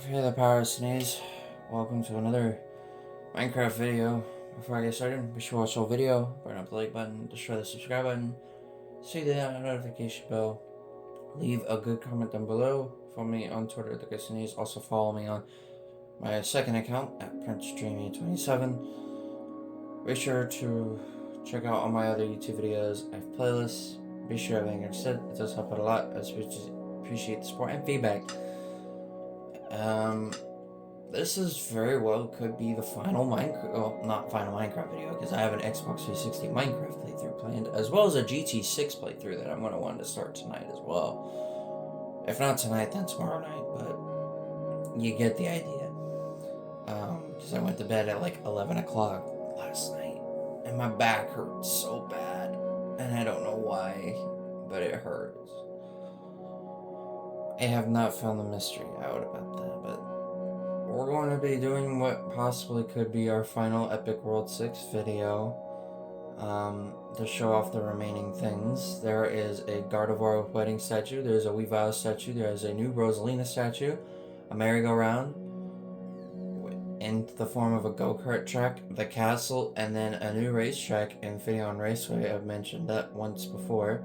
Hey the Power Sneeze. Welcome to another Minecraft video. Before I get started, be sure to watch the whole video, burn up the like button, destroy the subscribe button, see the notification bell, leave a good comment down below, follow me on Twitter at the Sneeze, also follow me on my second account at PrinceDreamy27. Be sure to check out all my other YouTube videos. I have playlists. Be sure everything I said. It does help out a lot. I appreciate the support and feedback. This is very well could be the final Minecraft, well, not final Minecraft video, because I have an Xbox 360 Minecraft playthrough planned, as well as a GT6 playthrough that I'm going to want to start tonight as well. If not tonight, then tomorrow night, but you get the idea. Because I went to bed at like 11 o'clock last night, and my back hurts so bad, and I don't know why, but it hurts. I have not found the mystery out about that, but we're going to be doing what possibly could be our final Epic World 6 video to show off the remaining things. There is a Gardevoir wedding statue, there's a Weavile statue, there's a new Rosalina statue, a merry-go-round in the form of a go-kart track, the castle, and then a new racetrack, Infinity Raceway. I've mentioned that once before.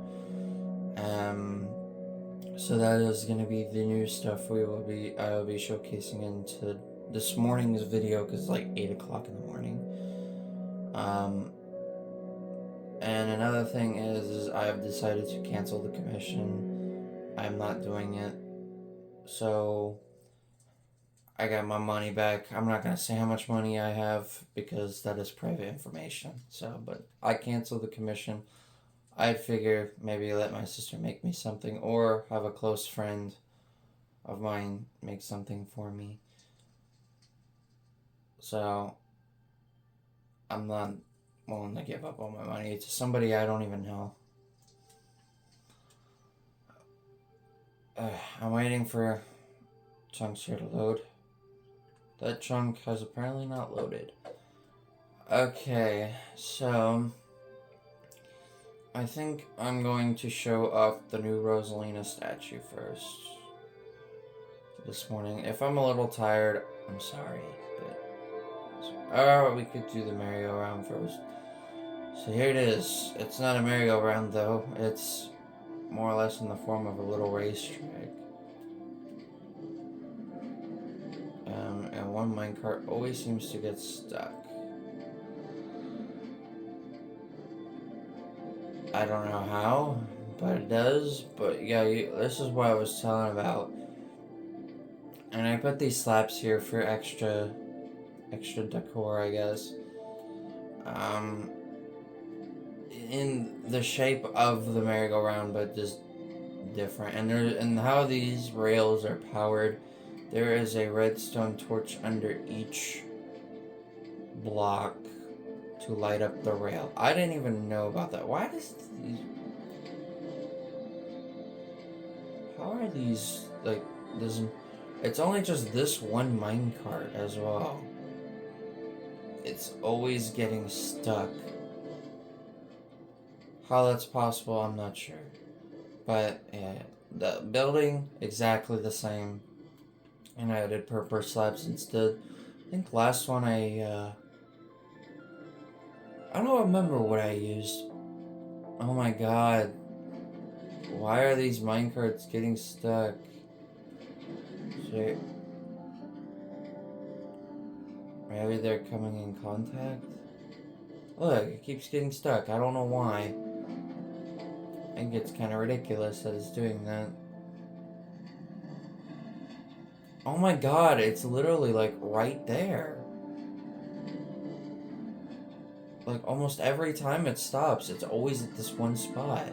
So that is going to be the new stuff I will be showcasing into this morning's video, because it's like 8 o'clock in the morning. And another thing is I have decided to cancel the commission. I'm not doing it. So I got my money back. I'm not going to say how much money I have because that is private information. So, but I canceled the commission. I'd figure maybe let my sister make me something, or have a close friend of mine make something for me. So I'm not willing to give up all my money to somebody I don't even know. I'm waiting for chunks here to load. That chunk has apparently not loaded. Okay, so I think I'm going to show off the new Rosalina statue first this morning. If I'm a little tired, I'm sorry, but we could do the merry-go-round first. So here it is. It's not a merry-go-round though. It's more or less in the form of a little racetrack. And one minecart always seems to get stuck. I don't know how, but it does. But yeah, this is what I was telling about. And I put these slabs here for extra decor, I guess. In the shape of the merry-go-round, but just different. And how these rails are powered, there is a redstone torch under each block to light up the rail. I didn't even know about that. Why does these... How are these, like, this... It's only just this one minecart as well. It's always getting stuck. How that's possible, I'm not sure. But, yeah, the building, exactly the same. And I added purple slabs instead. I think last one I don't remember what I used. Oh my god. Why are these minecarts getting stuck? Shit. Maybe they're coming in contact? Look, it keeps getting stuck. I don't know why. I think it's kind of ridiculous that it's doing that. Oh my god, it's literally like right there. Like almost every time it stops, it's always at this one spot.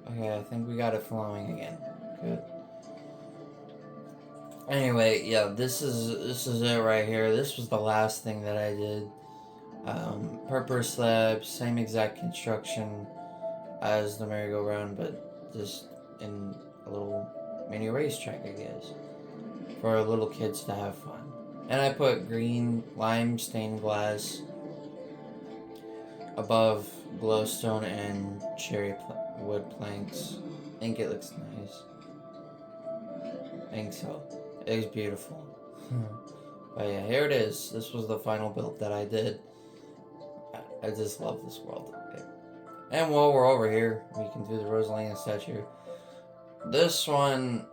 Okay, I think we got it flowing again. Good. Anyway, yeah, this is it right here. This was the last thing that I did. Purple slab, same exact construction as the merry-go-round, but just in a little mini racetrack, I guess, for little kids to have fun. And I put green lime stained glass above glowstone and cherry wood planks think it looks nice. I think so. It is beautiful. But yeah, here it is. This was the final build that I did. I just love this world. And while we're over here, we can do the Rosalina statue. This one,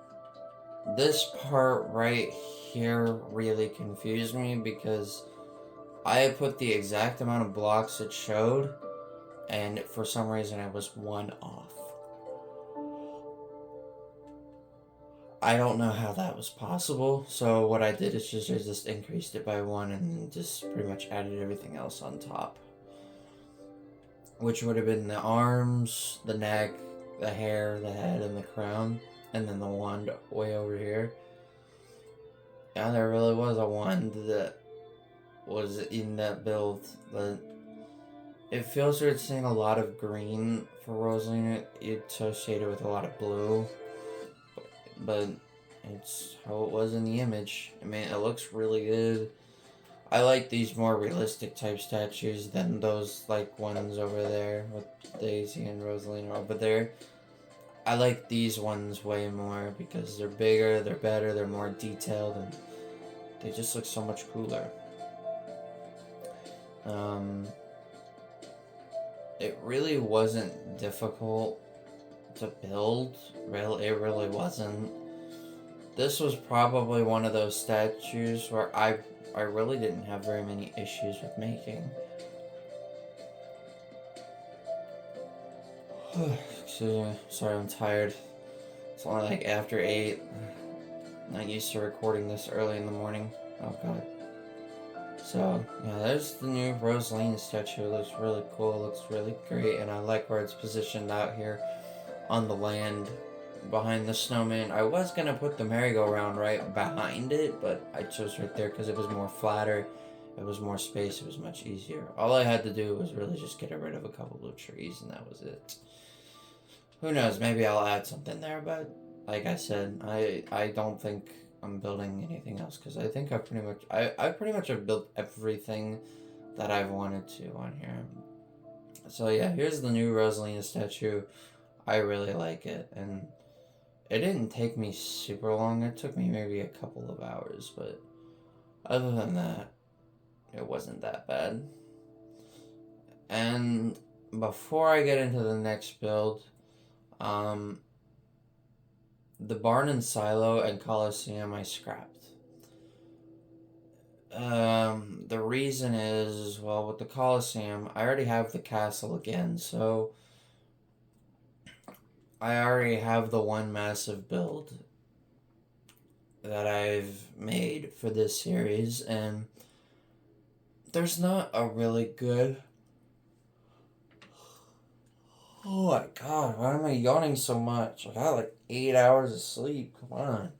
this part right here really confused me because I had put the exact amount of blocks it showed, and for some reason I was one off. I don't know how that was possible, so what I did is just increased it by 1 and just pretty much added everything else on top. Which would have been the arms, the neck, the hair, the head, and the crown, and then the wand way over here. Yeah, there really was a wand that was in that build. But it feels weird seeing a lot of green for Rosalina. It's associated with a lot of blue. But it's how it was in the image. I mean, it looks really good. I like these more realistic type statues than those like ones over there with Daisy and Rosalina over there. I like these ones way more because they're bigger, they're better, they're more detailed, and they just look so much cooler. It really wasn't difficult to build. It really wasn't. This was probably one of those statues where I really didn't have very many issues with making. Excuse me. Sorry, I'm tired. It's only like after 8. Not used to recording this early in the morning. Oh god. So, yeah, there's the new Rosalina statue. It looks really cool. It looks really great. And I like where it's positioned out here on the land behind the snowman. I was going to put the merry-go-round right behind it, but I chose right there because it was more flatter. It was more space. It was much easier. All I had to do was really just get rid of a couple of trees, and that was it. Who knows? Maybe I'll add something there, but like I said, I don't think I'm building anything else because I think I pretty much have built everything that I've wanted to on here. So yeah, here's the new Rosalina statue. I really like it, and it didn't take me super long. It took me maybe a couple of hours, but other than that, it wasn't that bad. And before I get into the next build, the barn and silo and Coliseum I scrapped. The reason is, well, with the Coliseum, I already have the castle again, so I already have the one massive build that I've made for this series, and there's not a really good... Oh my god, why am I yawning so much? I got like 8 hours of sleep, come on.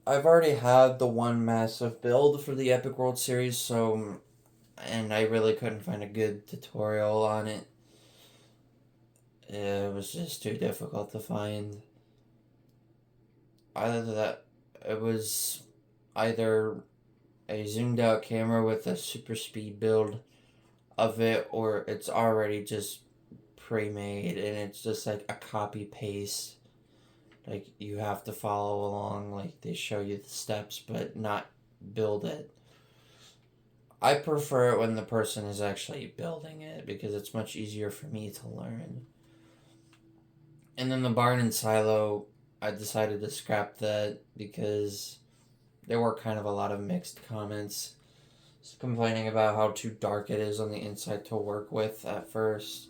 I've already had the one massive build for the Epic World series, so... And I really couldn't find a good tutorial on it. It was just too difficult to find. Either that, it was either a zoomed out camera with a super speed build of it, or it's already just pre-made and it's just like a copy paste. Like you have to follow along, like they show you the steps but not build it. I prefer it when the person is actually building it because it's much easier for me to learn. And then the barn and silo, I decided to scrap that because there were kind of a lot of mixed comments complaining about how too dark it is on the inside to work with at first.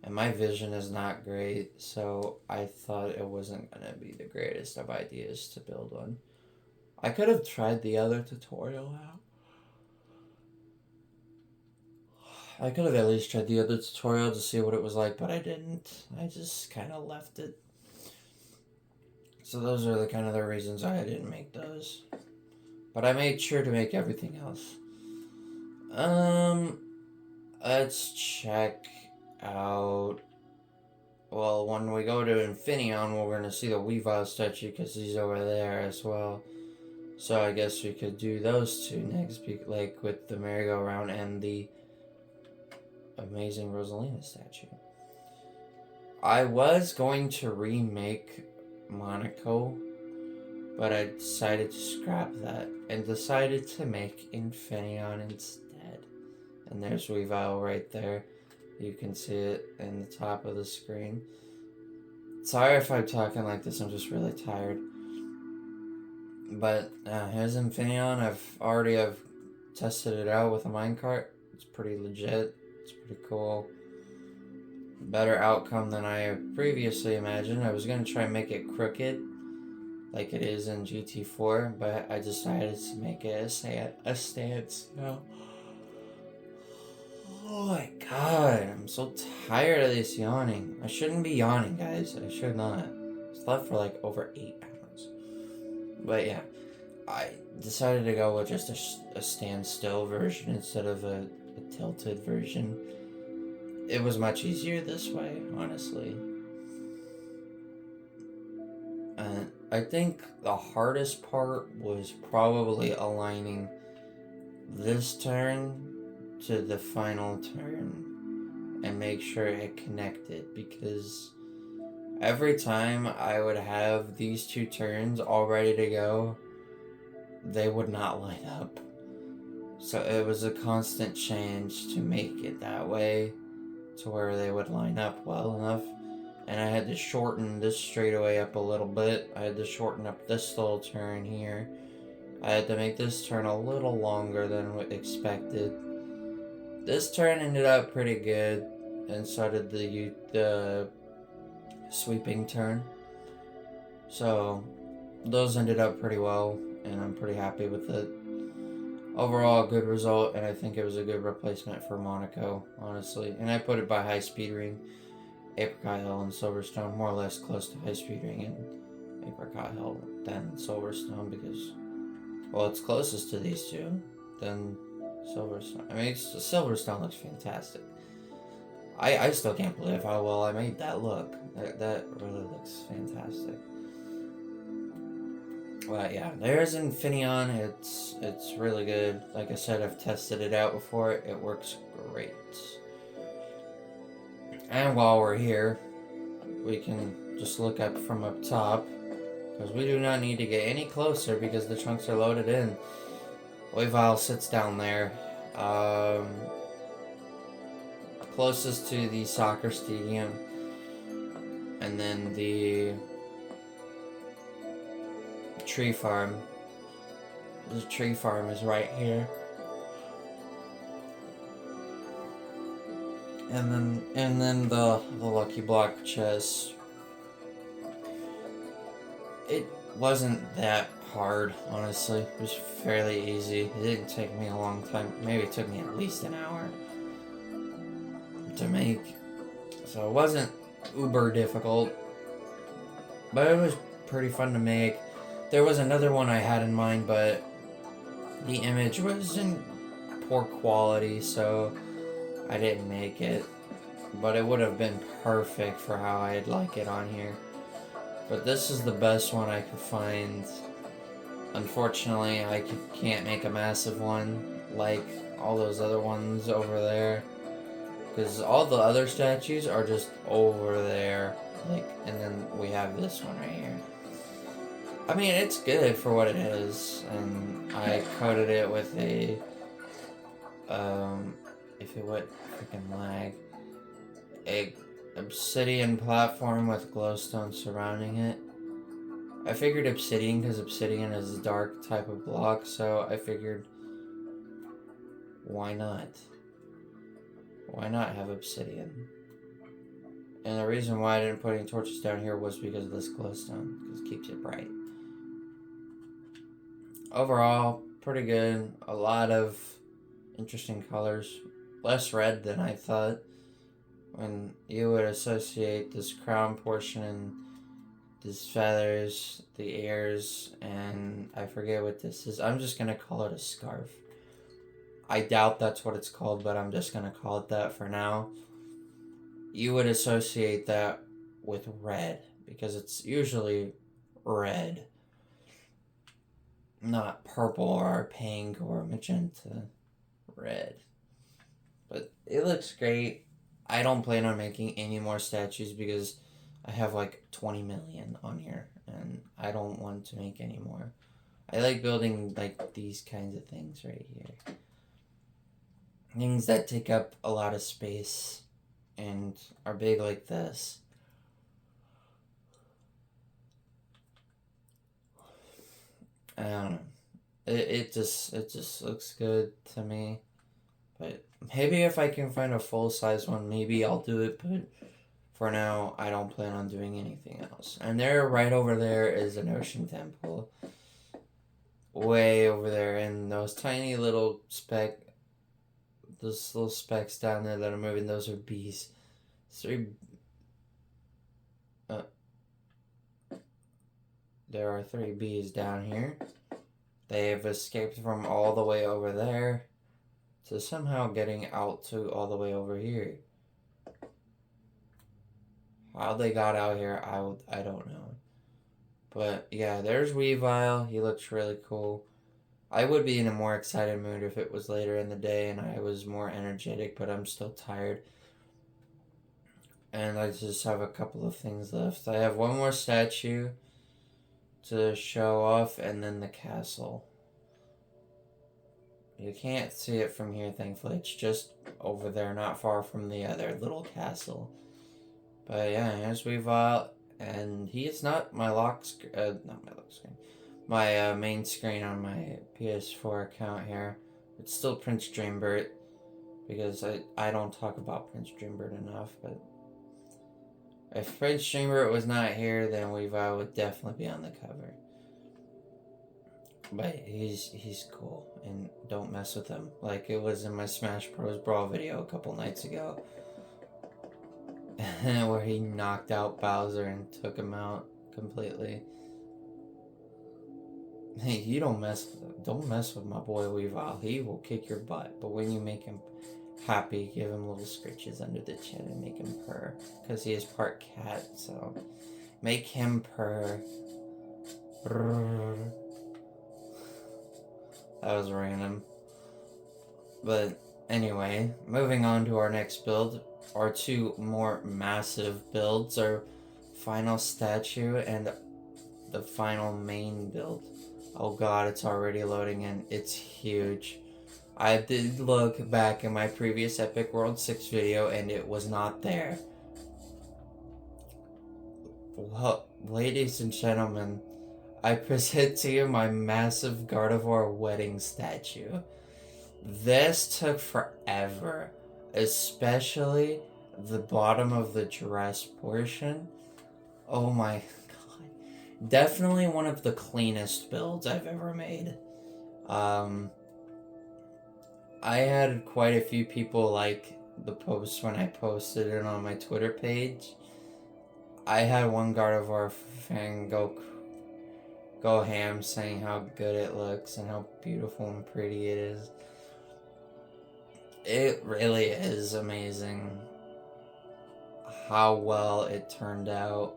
And my vision is not great, so I thought it wasn't going to be the greatest of ideas to build one. I could have tried the other tutorial out. I could have at least tried the other tutorial to see what it was like, but I didn't. I just kind of left it. So those are the kind of the reasons I didn't make those. But I made sure to make everything else. Let's check out... Well, when we go to Infineon, we're going to see the Weavile statue because he's over there as well. So I guess we could do those two next, like with the merry-go-round and the amazing Rosalina statue. I was going to remake Monaco, but I decided to scrap that and decided to make Infineon instead. And there's Weavile right there. You can see it in the top of the screen. Sorry if I'm talking like this, I'm just really tired. But here's Infineon. I've tested it out with a minecart. It's pretty legit. It's pretty cool. Better outcome than I previously imagined. I was going to try and make it crooked like it is in GT4, but I decided to make it a stance. No. Oh my god, I'm so tired of this yawning. I shouldn't be yawning, guys. I should not. I slept for like over 8 hours. But yeah, I decided to go with just a standstill version instead of a tilted version. It was much easier this way, honestly. And I think the hardest part was probably aligning this turn to the final turn and make sure it connected, because every time I would have these two turns all ready to go, they would not line up. So it was a constant change to make it that way to where they would line up well enough. And I had to shorten this straightaway up a little bit. I had to shorten up this little turn here. I had to make this turn a little longer than expected. This turn ended up pretty good, and so did the sweeping turn. So those ended up pretty well, and I'm pretty happy with it. Overall, a good result, and I think it was a good replacement for Monaco, honestly. And I put it by High Speed Ring, Apricot Hill, and Silverstone, more or less close to High Speed Ring and Apricot Hill than Silverstone, because, well, it's closest to these two than Silverstone. I mean, Silverstone looks fantastic. I still can't believe how well I made that look. That really looks fantastic. But yeah, there's Infineon. It's really good. Like I said, I've tested it out before. It works great. And while we're here, we can just look up from up top, because we do not need to get any closer because the trunks are loaded in. Weavile sits down there, closest to the soccer stadium, and then the tree farm. The tree farm is right here. And then the lucky block chest. It wasn't that hard, honestly. It was fairly easy. It didn't take me a long time. Maybe it took me at least an hour to make. So it wasn't uber difficult, but it was pretty fun to make. There was another one I had in mind, but the image was in poor quality, so I didn't make it. But it would have been perfect for how I'd like it on here. But this is the best one I could find. Unfortunately, I can't make a massive one like all those other ones over there, because all the other statues are just over there. And then we have this one right here. I mean, it's good for what it is, and I coated it with a, if it would freaking lag, a obsidian platform with glowstone surrounding it. I figured obsidian because obsidian is a dark type of block, so I figured, why not? Why not have obsidian? And the reason why I didn't put any torches down here was because of this glowstone, because it keeps it bright. Overall, pretty good. A lot of interesting colors. Less red than I thought. When you would associate this crown portion and these feathers, the ears, and I forget what this is. I'm just going to call it a scarf. I doubt that's what it's called, but I'm just going to call it that for now. You would associate that with red, because it's usually red. Not purple or pink or magenta. Red. But it looks great. I don't plan on making any more statues because I have like 20 million on here and I don't want to make any more. I like building like these kinds of things right here. Things that take up a lot of space and are big like this. I don't know. It just looks good to me. But maybe if I can find a full size one, maybe I'll do it. But for now, I don't plan on doing anything else. And there, right over there, is an ocean temple. Way over there, and those tiny little those little specks down there that are moving, those are bees. There are 3 bees down here. They have escaped from all the way over there to somehow getting out to all the way over here. How they got out here, I don't know. But yeah, there's Weavile. He looks really cool. I would be in a more excited mood if it was later in the day and I was more energetic, but I'm still tired. And I just have a couple of things left. I have one more statue to show off, and then the castle. You can't see it from here, thankfully. It's just over there, not far from the other little castle. But yeah, here's Weavile, and he is not my my main screen on my PS4 account here. It's still Prince Dreambert, because I don't talk about Prince Dreambert enough, but if Prince Dreambert was not here, then Weavile would definitely be on the cover. But he's cool, and don't mess with him. Like it was in my Smash Bros. Brawl video a couple nights ago. Where he knocked out Bowser and took him out completely. Hey, you don't mess with my boy Weavile. He will kick your butt. But when you make him happy, give him little scritches under the chin and make him purr. Because he is part cat, so make him purr. That was random. But anyway, moving on to our next build. Our 2 more massive builds, our final statue and the final main build. Oh god, it's already loading in. It's huge. I did look back in my previous Epic World 6 video and it was not there. Well, ladies and gentlemen, I present to you my massive Gardevoir wedding statue. This took forever, especially the bottom of the dress portion. Oh my god. Definitely one of the cleanest builds I've ever made. I had quite a few people like the post when I posted it on my Twitter page. I had one Gardevoir fan go ham saying how good it looks and how beautiful and pretty it is. It really is amazing how well it turned out.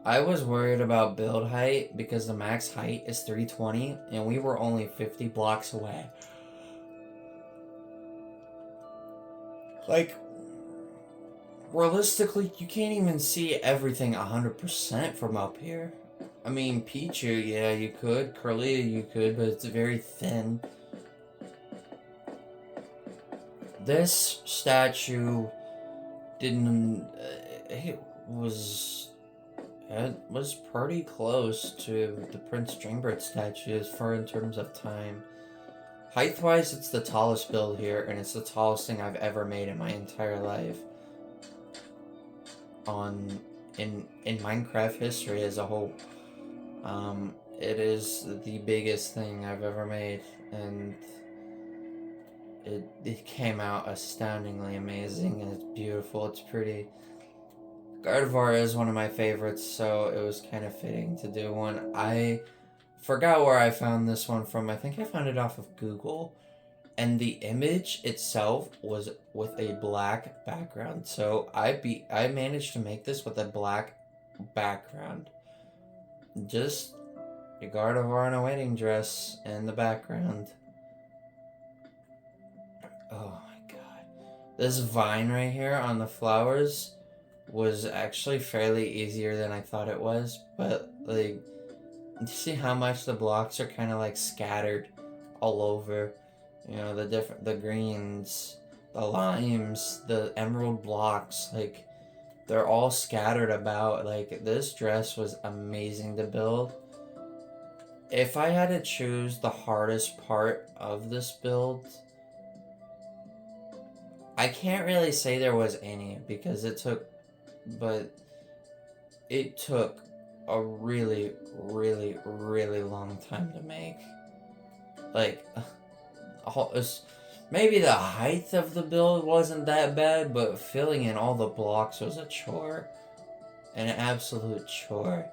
I was worried about build height because the max height is 320 and we were only 50 blocks away. Like, realistically, you can't even see everything 100% from up here. I mean, Pichu, yeah, you could. Kirlia, you could, but it's very thin. This statue didn't... it was pretty close to the Prince Dreambert statue as far in terms of time. Height-wise, it's the tallest build here, and it's the tallest thing I've ever made in my entire life. In Minecraft history as a whole. It is the biggest thing I've ever made, and it came out astoundingly amazing, and it's beautiful, it's pretty. Gardevoir is one of my favorites, so it was kind of fitting to do one. I forgot where I found this one from. I think I found it off of Google. And the image itself was with a black background. So I managed to make this with a black background. Just a Gardevoir in a wedding dress in the background. Oh my god. This vine right here on the flowers was actually fairly easier than I thought it was, but like, you see how much the blocks are kind of like scattered all over. You know, the greens, the limes, the emerald blocks, like they're all scattered about. Like, this dress was amazing to build. If I had to choose the hardest part of this build, I can't really say there was any because but it took a really, really, really long time to make. Like, maybe the height of the build wasn't that bad, but filling in all the blocks was a chore. An absolute chore.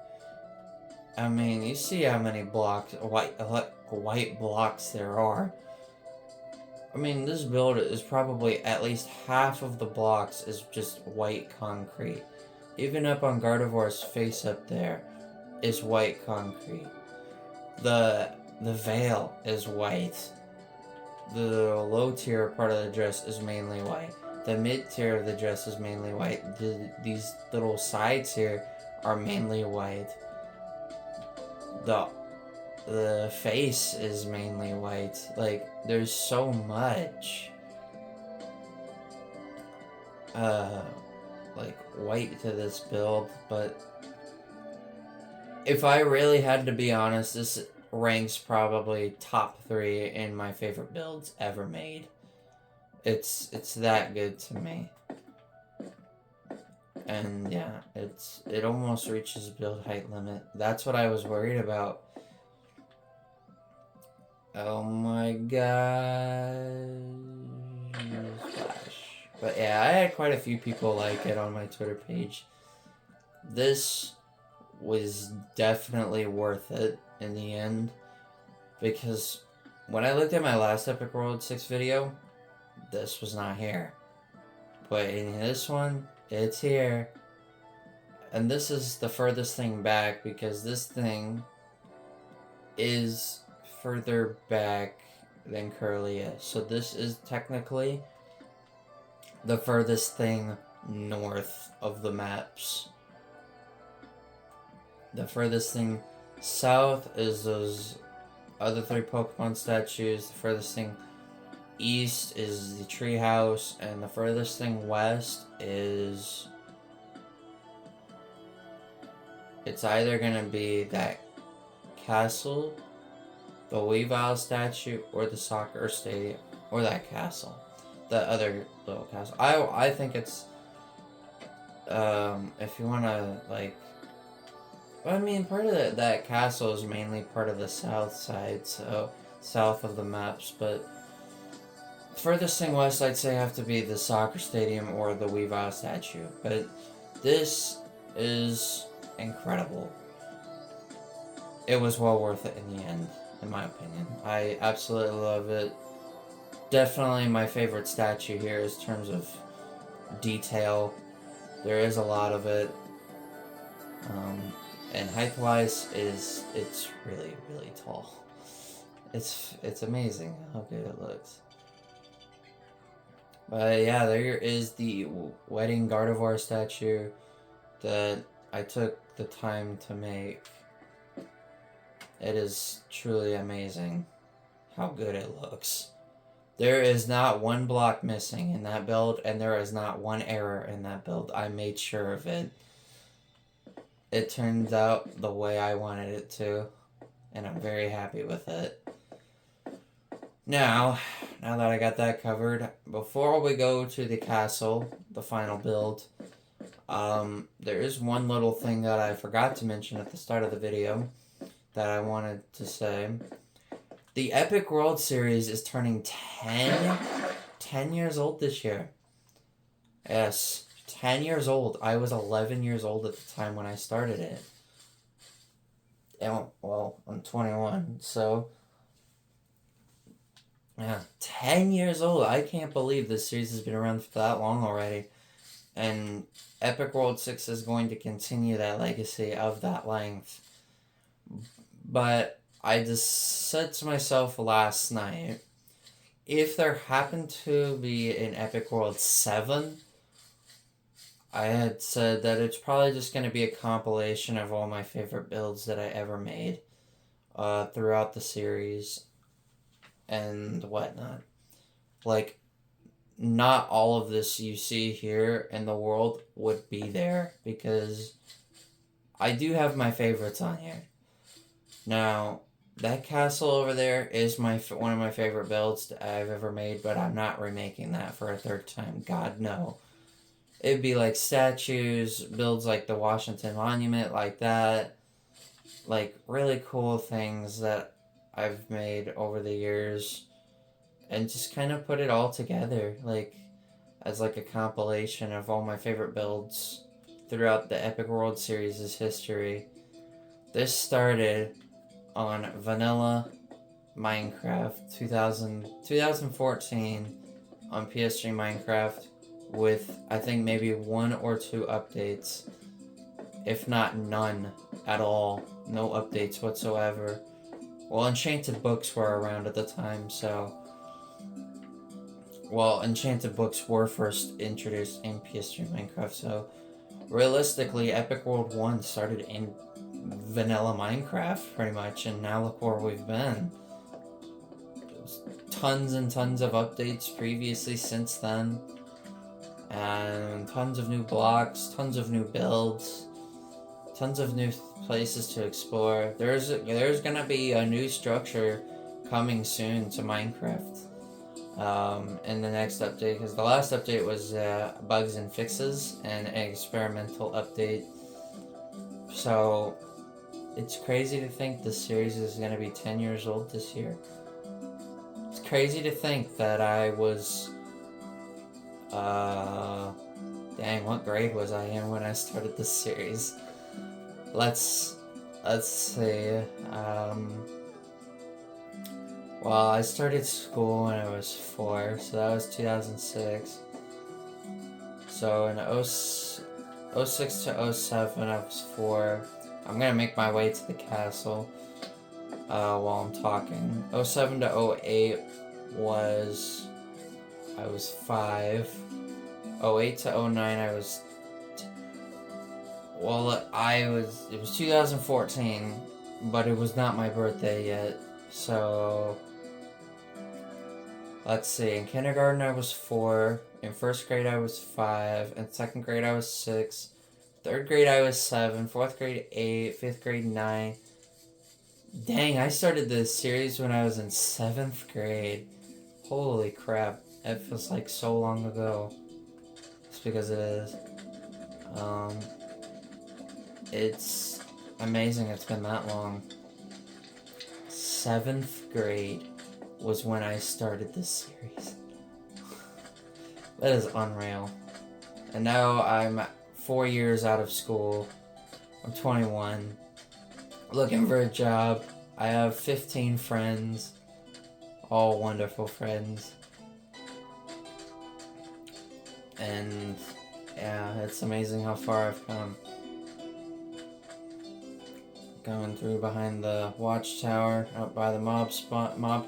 I mean, you see how many blocks, white blocks there are. I mean, this build is probably at least half of the blocks is just white concrete. Even up on Gardevoir's face up there is white concrete. The veil is white. The low tier part of the dress is mainly white. The mid tier of the dress is mainly white. These little sides here are mainly white. The face is mainly white. Like, there's so much like white to this build, but if I really had to be honest, this ranks probably top 3 in my favorite builds ever made. It's that good to me. And yeah, it almost reaches build height limit. That's what I was worried about. Oh my god. Splash. But yeah, I had quite a few people like it on my Twitter page. This was definitely worth it in the end, because when I looked at my last Epic World 6 video, this was not here. But in this one, it's here. And this is the furthest thing back, because this thing is further back than Curlia. So this is technically the furthest thing north of the maps. The furthest thing south is those other 3 Pokemon statues. The furthest thing east is the treehouse, and the furthest thing west is... it's either gonna be that castle, the Weavile statue, or the soccer stadium, or that castle. The other little castle. I think it's, if you wanna, like, I mean, part of that castle is mainly part of the south side, so south of the maps, but furthest thing west, I'd say, have to be the soccer stadium or the Weavile statue. But this is incredible. It was well worth it in the end, in my opinion. I absolutely love it. Definitely my favorite statue here in terms of detail. There is a lot of it. And height-wise, it's really, really tall. It's amazing how good it looks. But yeah, there is the Wedding Gardevoir statue that I took the time to make. It is truly amazing how good it looks. There is not one block missing in that build, and there is not one error in that build. I made sure of it. It turned out the way I wanted it to, and I'm very happy with it. Now that I got that covered, before we go to the castle, the final build, there is one little thing that I forgot to mention at the start of the video that I wanted to say. The Epic World Series is turning 10 years old this year. Yes, 10 years old. I was 11 years old at the time when I started it. And, well, I'm 21, so... yeah, 10 years old. I can't believe this series has been around for that long already. And Epic World 6 is going to continue that legacy of that length. But I just said to myself last night if there happened to be an Epic World 7, I had said that it's probably just going to be a compilation of all my favorite builds that I ever made throughout the series and whatnot. Like, not all of this you see here in the world would be there because I do have my favorites on here. Now, that castle over there is one of my favorite builds that I've ever made, but I'm not remaking that for a third time. God, no. It'd be like statues, builds like the Washington Monument, like that. Like really cool things that I've made over the years. And just kind of put it all together, like, as like a compilation of all my favorite builds throughout the Epic World Series' history. This started on Vanilla Minecraft 2014 on PS3 Minecraft with, I think, maybe 1 or 2 updates, if not none at all. No updates whatsoever. Well, Enchanted Books were around at the time, so... Well, Enchanted Books were first introduced in PS3 Minecraft, so... Realistically, Epic World 1 started in vanilla Minecraft, pretty much, and now look where we've been. There's tons and tons of updates previously since then. And tons of new blocks, tons of new builds, tons of new places to explore. There's gonna be a new structure coming soon to Minecraft in the next update, because the last update was bugs and fixes and an experimental update. So it's crazy to think this series is gonna be 10 years old this year. It's crazy to think that I was dang, what grade was I in when I started this series? Let's see. Well, I started school when I was 4, so that was 2006. So in 06 to 07, I was 4. I'm gonna make my way to the castle while I'm talking. 07 to 08 was... I was 5. 08 to 09, I was... Well, it was 2014, but it was not my birthday yet, so... Let's see, in kindergarten I was 4, in first grade I was 5, in second grade I was 6, third grade I was 7, fourth grade 8, fifth grade 9. Dang, I started this series when I was in 7th grade. Holy crap. It feels like so long ago. It's because it is. It's amazing it's been that long. 7th grade was when I started this series. That is unreal. And now I'm 4 years out of school. I'm 21. Looking for a job. I have 15 friends. All wonderful friends. And yeah, it's amazing how far I've come. Going through behind the watchtower, out by the mob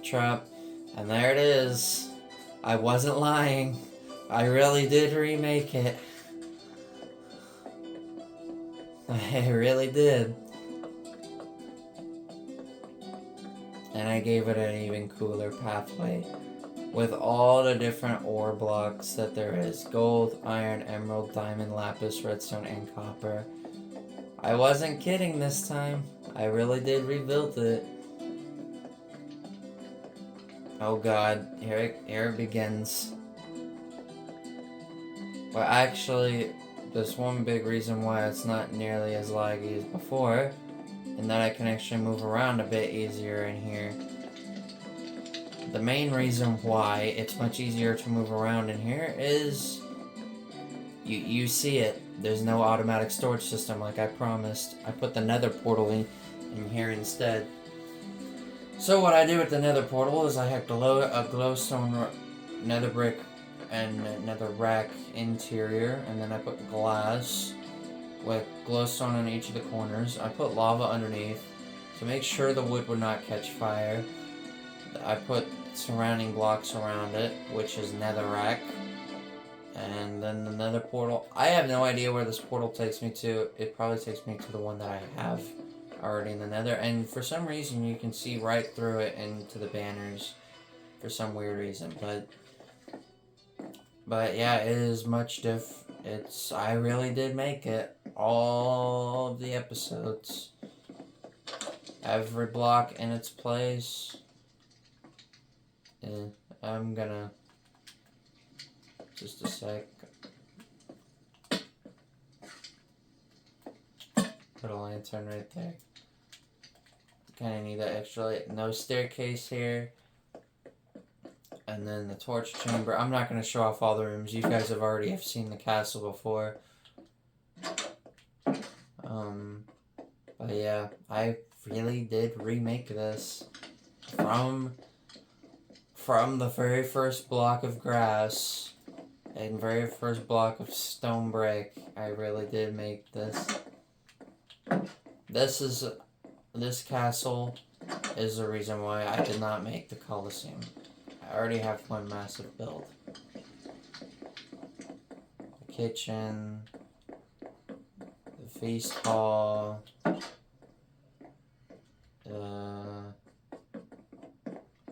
trap, and there it is. I wasn't lying. I really did remake it. I really did. And I gave it an even cooler pathway with all the different ore blocks that there is. Gold, iron, emerald, diamond, lapis, redstone, and copper. I wasn't kidding this time. I really did rebuild it. Oh god, here it begins. Well, actually, there's one big reason why it's not nearly as laggy as before, and that I can actually move around a bit easier in here. The main reason why it's much easier to move around in here is you see it. There's no automatic storage system like I promised. I put the nether portal in here instead. So what I do with the nether portal is I have a glowstone nether brick and nether rack interior, and then I put glass with glowstone on each of the corners. I put lava underneath to make sure the wood would not catch fire. I put surrounding blocks around it, which is netherrack. And then the nether portal. I have no idea where this portal takes me to. It probably takes me to the one that I have already in the nether. And for some reason, you can see right through it into the banners. For some weird reason. But yeah, it is much I really did make it. All of the episodes. Every block in its place. Yeah, I'm gonna... Just a sec. Put a lantern right there. Kinda need that extra light. No staircase here. And then the torch chamber. I'm not gonna show off all the rooms. You guys have seen the castle before. But yeah, I really did remake this from the very first block of grass and very first block of stone brick. I really did make this. This castle is the reason why I did not make the Colosseum. I already have one massive build. The kitchen, the feast hall,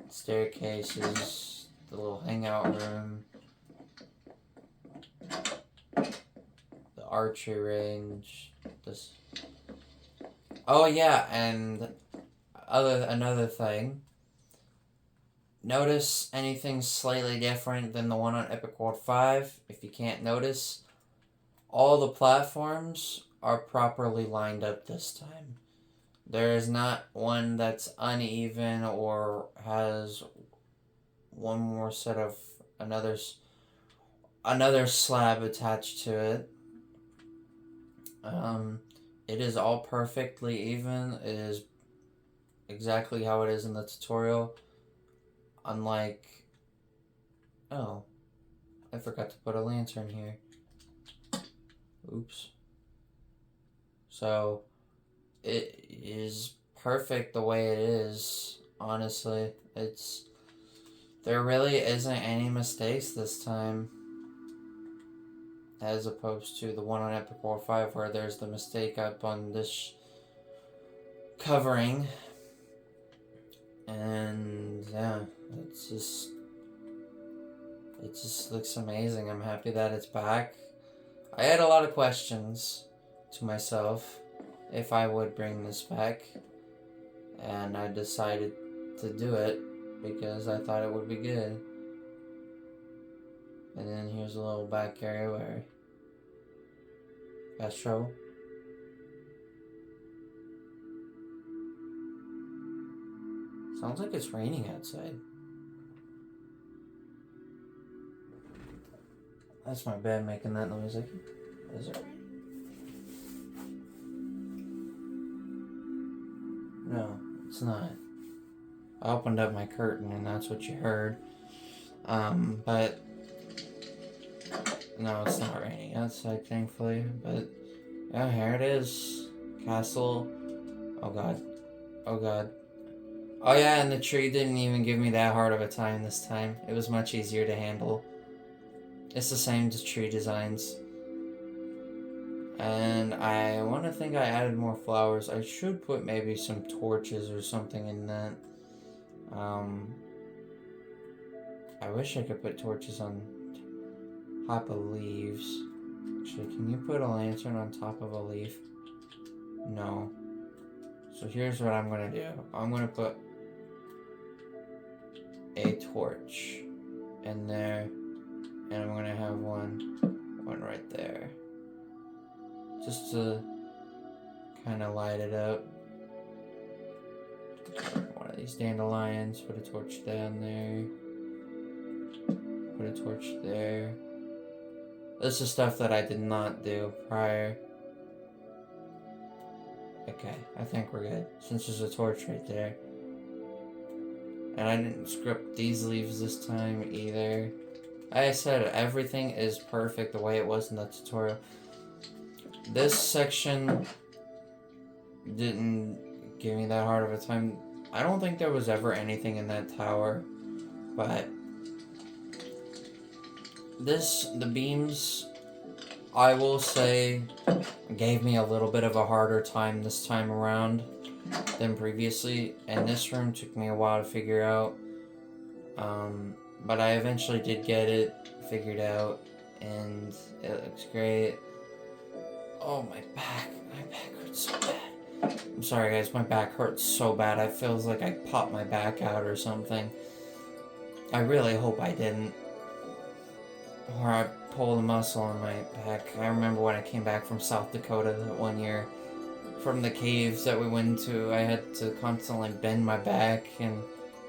staircases, the little hangout room, the archery range, this. Oh yeah, and another thing. Notice anything slightly different than the one on Epic World 5. If you can't notice, all the platforms are properly lined up this time. There is not one that's uneven or has one more set of another slab attached to it. It is all perfectly even. It is exactly how it is in the tutorial. Unlike... Oh. I forgot to put a lantern here. Oops. So, it is perfect the way it is, honestly. There really isn't any mistakes this time. As opposed to the one on Epic World 5 where there's the mistake up on this covering. And yeah, it just looks amazing. I'm happy that it's back. I had a lot of questions to myself if I would bring this back, and I decided to do it because I thought it would be good. And then here's a little back area where got trouble. Sounds like it's raining outside. That's my bed making that noise. Like, is it raining? No, it's not. I opened up my curtain and that's what you heard. But no, it's not raining outside, thankfully. But yeah, here it is. Castle. Oh god. Oh god. Oh yeah, and the tree didn't even give me that hard of a time this time. It was much easier to handle. It's the same tree designs. And I want to think I added more flowers. I should put maybe some torches or something in that. I wish I could put torches on top of leaves. Actually, can you put a lantern on top of a leaf? No. So here's what I'm going to do. I'm going to put a torch in there. And I'm going to have one right there. Just to kind of light it up. One of these dandelions, put a torch down there. Put a torch there. This is stuff that I did not do prior. Okay, I think we're good. Since there's a torch right there. And I didn't script these leaves this time either. Like I said, everything is perfect the way it was in the tutorial. This section didn't give me that hard of a time. I don't think there was ever anything in that tower But the beams, I will say, gave me a little bit of a harder time this time around than previously, and this room took me a while to figure out. But I eventually did get it figured out, and it looks great. Oh, my back hurts so bad. I'm sorry guys, my back hurts so bad. It feels like I popped my back out or something. I really hope I didn't. Or I pulled a muscle in my back. I remember when I came back from South Dakota that one year, from the caves that we went to, I had to constantly bend my back, and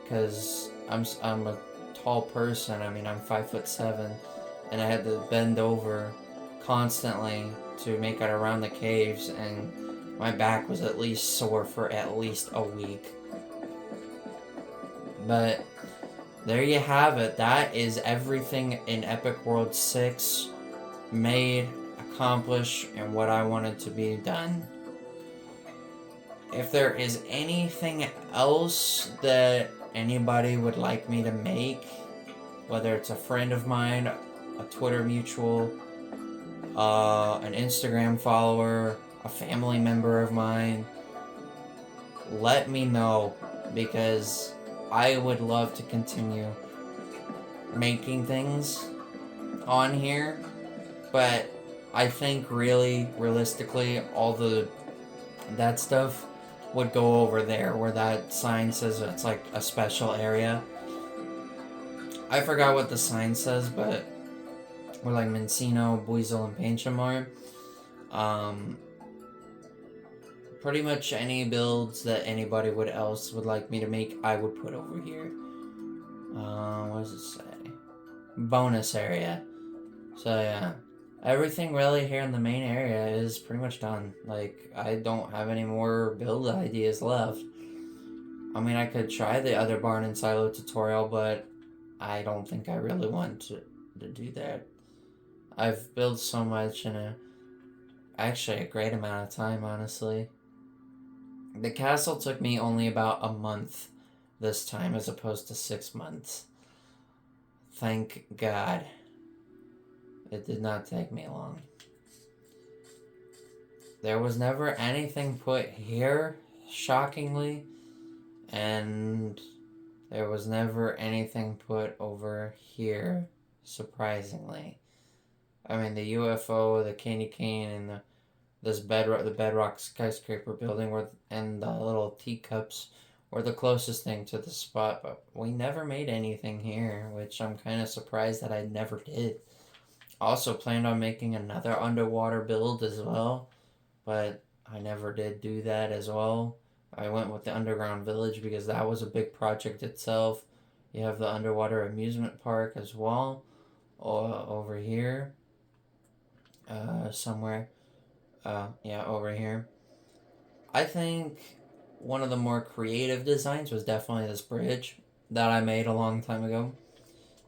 because I'm a tall person. I mean, I'm 5'7", and I had to bend over constantly to make it around the caves, and my back was at least sore for at least a week. But there you have it. That is everything in Epic World 6 made, accomplished, and what I wanted to be done. If there is anything else that anybody would like me to make, whether it's a friend of mine, a Twitter mutual, an Instagram follower, a family member of mine, let me know, because I would love to continue making things on here. But I think really, realistically, all that stuff would go over there where that sign says it's like a special area. I forgot what the sign says, but we're like Mencino, Buizel, and Paintramar. Pretty much any builds that anybody else would like me to make, I would put over here. What does it say? Bonus area. So yeah, everything really here in the main area is pretty much done. Like, I don't have any more build ideas left. I mean, I could try the other barn and silo tutorial, but I don't think I really want to do that. I've built so much in actually a great amount of time, honestly. The castle took me only about a month this time as opposed to 6 months. Thank God. It did not take me long. There was never anything put here, shockingly, and there was never anything put over here, surprisingly. I mean, the UFO, the candy cane, and the bedrock skyscraper building and the little teacups were the closest thing to the spot, but we never made anything here, which I'm kind of surprised that I never did. Also planned on making another underwater build as well, but I never did do that as well. I went with the underground village because that was a big project itself. You have the underwater amusement park as well, over here, somewhere. Yeah, over here. I think one of the more creative designs was definitely this bridge that I made a long time ago.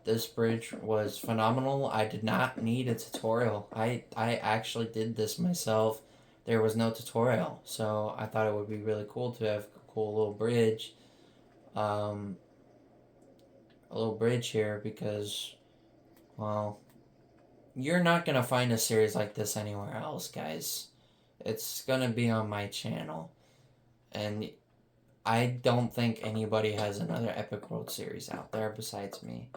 This bridge was phenomenal. I did not need a tutorial. I actually did this myself. There was no tutorial, so I thought it would be really cool to have a cool little bridge. A little bridge here because, well, you're not going to find a series like this anywhere else, guys. It's going to be on my channel. And I don't think anybody has another Epic World series out there besides me.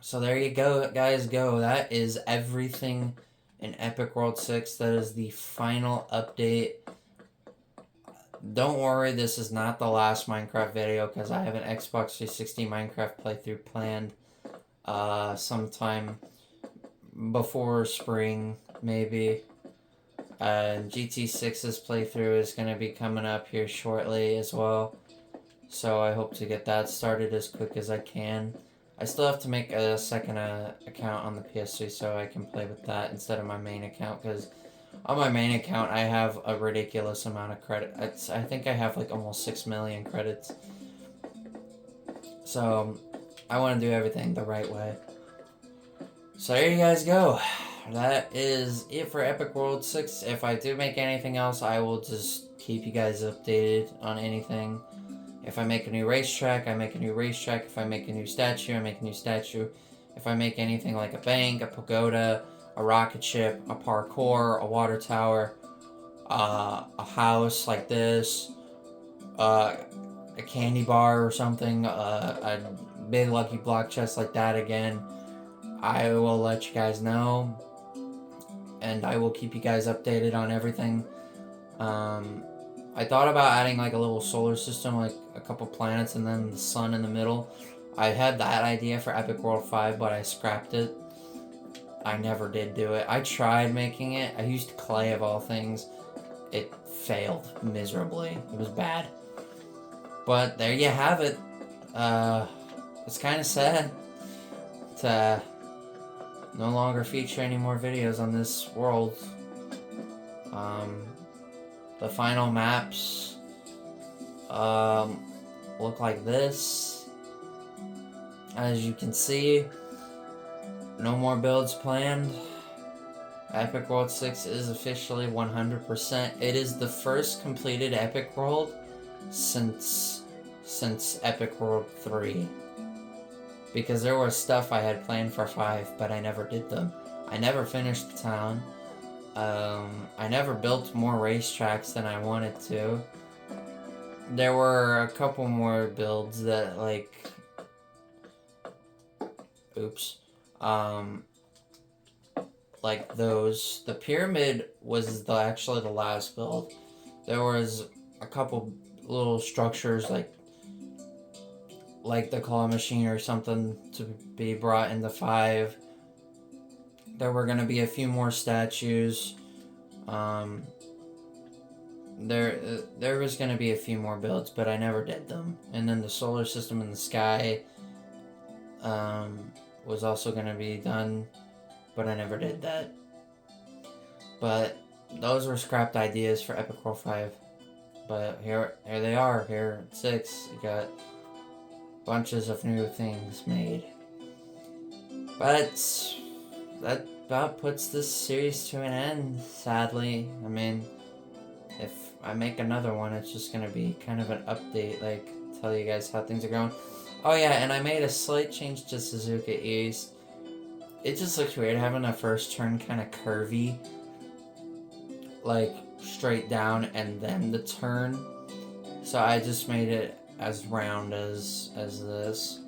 So there you go, guys, go. That is everything in Epic World 6. That is the final update. Don't worry, this is not the last Minecraft video because I have an Xbox 360 Minecraft playthrough planned sometime before spring, maybe. GT6's playthrough is going to be coming up here shortly as well. So I hope to get that started as quick as I can. I still have to make a second account on the PS3 so I can play with that instead of my main account, because on my main account I have a ridiculous amount of credits. I think I have like almost 6 million credits. So I want to do everything the right way. So there you guys go. That is it for Epic World 6. If I do make anything else, I will just keep you guys updated on anything. If I make a new racetrack, I make a new racetrack. If I make a new statue, I make a new statue. If I make anything like a bank, a pagoda, a rocket ship, a parkour, a water tower, a house like this, a candy bar or something, a big lucky block chest like that again, I will let you guys know, and I will keep you guys updated on everything. I thought about adding like a little solar system, like a couple planets and then the sun in the middle. I had that idea for Epic World 5, but I scrapped it. I never did do it. I tried making it. I used clay of all things. It failed miserably. It was bad. But there you have it. It's kind of sad to no longer feature any more videos on this world. The final maps look like this. As you can see, no more builds planned. Epic World 6 is officially 100%. It is the first completed Epic World since Epic World 3. Because there was stuff I had planned for 5, but I never did them. I never finished the town. I never built more racetracks than I wanted to. There were a couple more builds that, like... Oops. Like those. The pyramid was actually the last build. There was a couple little structures like the claw machine or something to be brought into 5. There were going to be a few more statues. There was going to be a few more builds, but I never did them. And then the solar system in the sky was also going to be done, but I never did that. But those were scrapped ideas for Epic World 5. But here they are. Here at 6, you got bunches of new things made. But that about puts this series to an end, sadly. I mean, if I make another one, it's just going to be kind of an update, like, tell you guys how things are going. Oh yeah, and I made a slight change to Suzuka East. It just looks weird having the first turn kind of curvy, like, straight down and then the turn. So I just made it as round as this.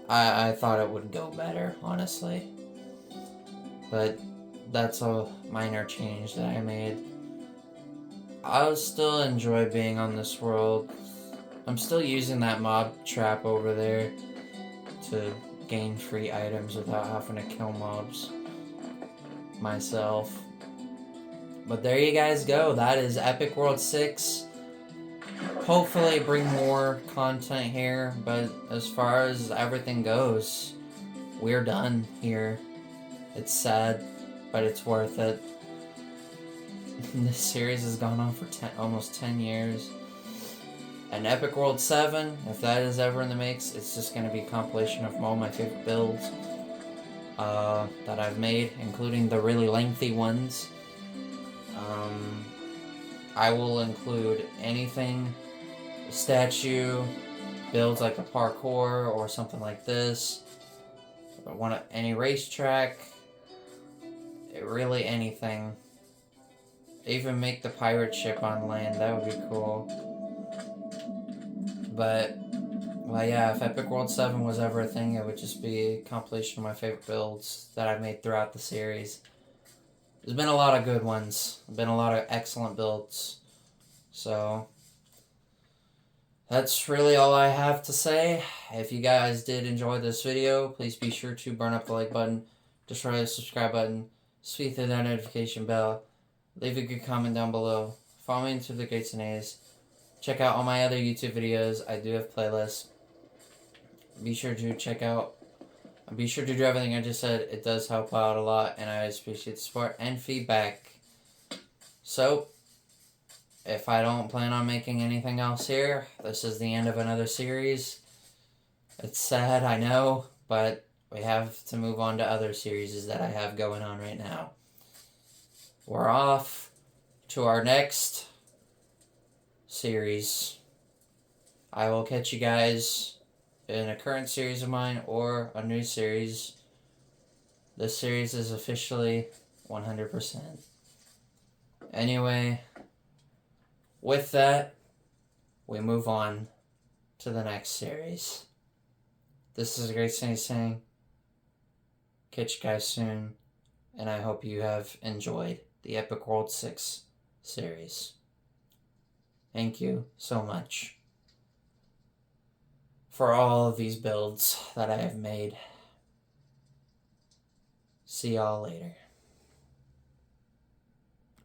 I thought it would go better, honestly. But that's a minor change that I made. I'll still enjoy being on this world. I'm still using that mob trap over there to gain free items without having to kill mobs myself. But there you guys go. That is Epic World 6. Hopefully bring more content here, but as far as everything goes, we're done here. It's sad, but it's worth it. This series has gone on for almost 10 years. And Epic World 7, if that is ever in the mix, it's just going to be a compilation of all my favorite builds that I've made, including the really lengthy ones. I will include anything, statue, builds like a parkour or something like this. If I want any racetrack, really anything. Even make the pirate ship on land, that would be cool. But, well yeah, if Epic World 7 was ever a thing, it would just be a compilation of my favorite builds that I've made throughout the series. There's been a lot of good ones. Been a lot of excellent builds. So, that's really all I have to say. If you guys did enjoy this video, please be sure to burn up the like button, destroy the subscribe button, speed through that notification bell, leave a good comment down below, follow me into the greats and A's, check out all my other YouTube videos. I do have playlists. Be sure to check out. Be sure to do everything I just said. It does help out a lot, and I always appreciate the support and feedback. So, if I don't plan on making anything else here, this is the end of another series. It's sad, I know, but we have to move on to other series that I have going on right now. We're off to our next series. I will catch you guys in a current series of mine or a new series. This series is officially 100%. Anyway, with that, we move on to the next series. This is a Great Snake saying, catch you guys soon, and I hope you have enjoyed the Epic World 6 series. Thank you so much for all of these builds that I have made. See y'all later.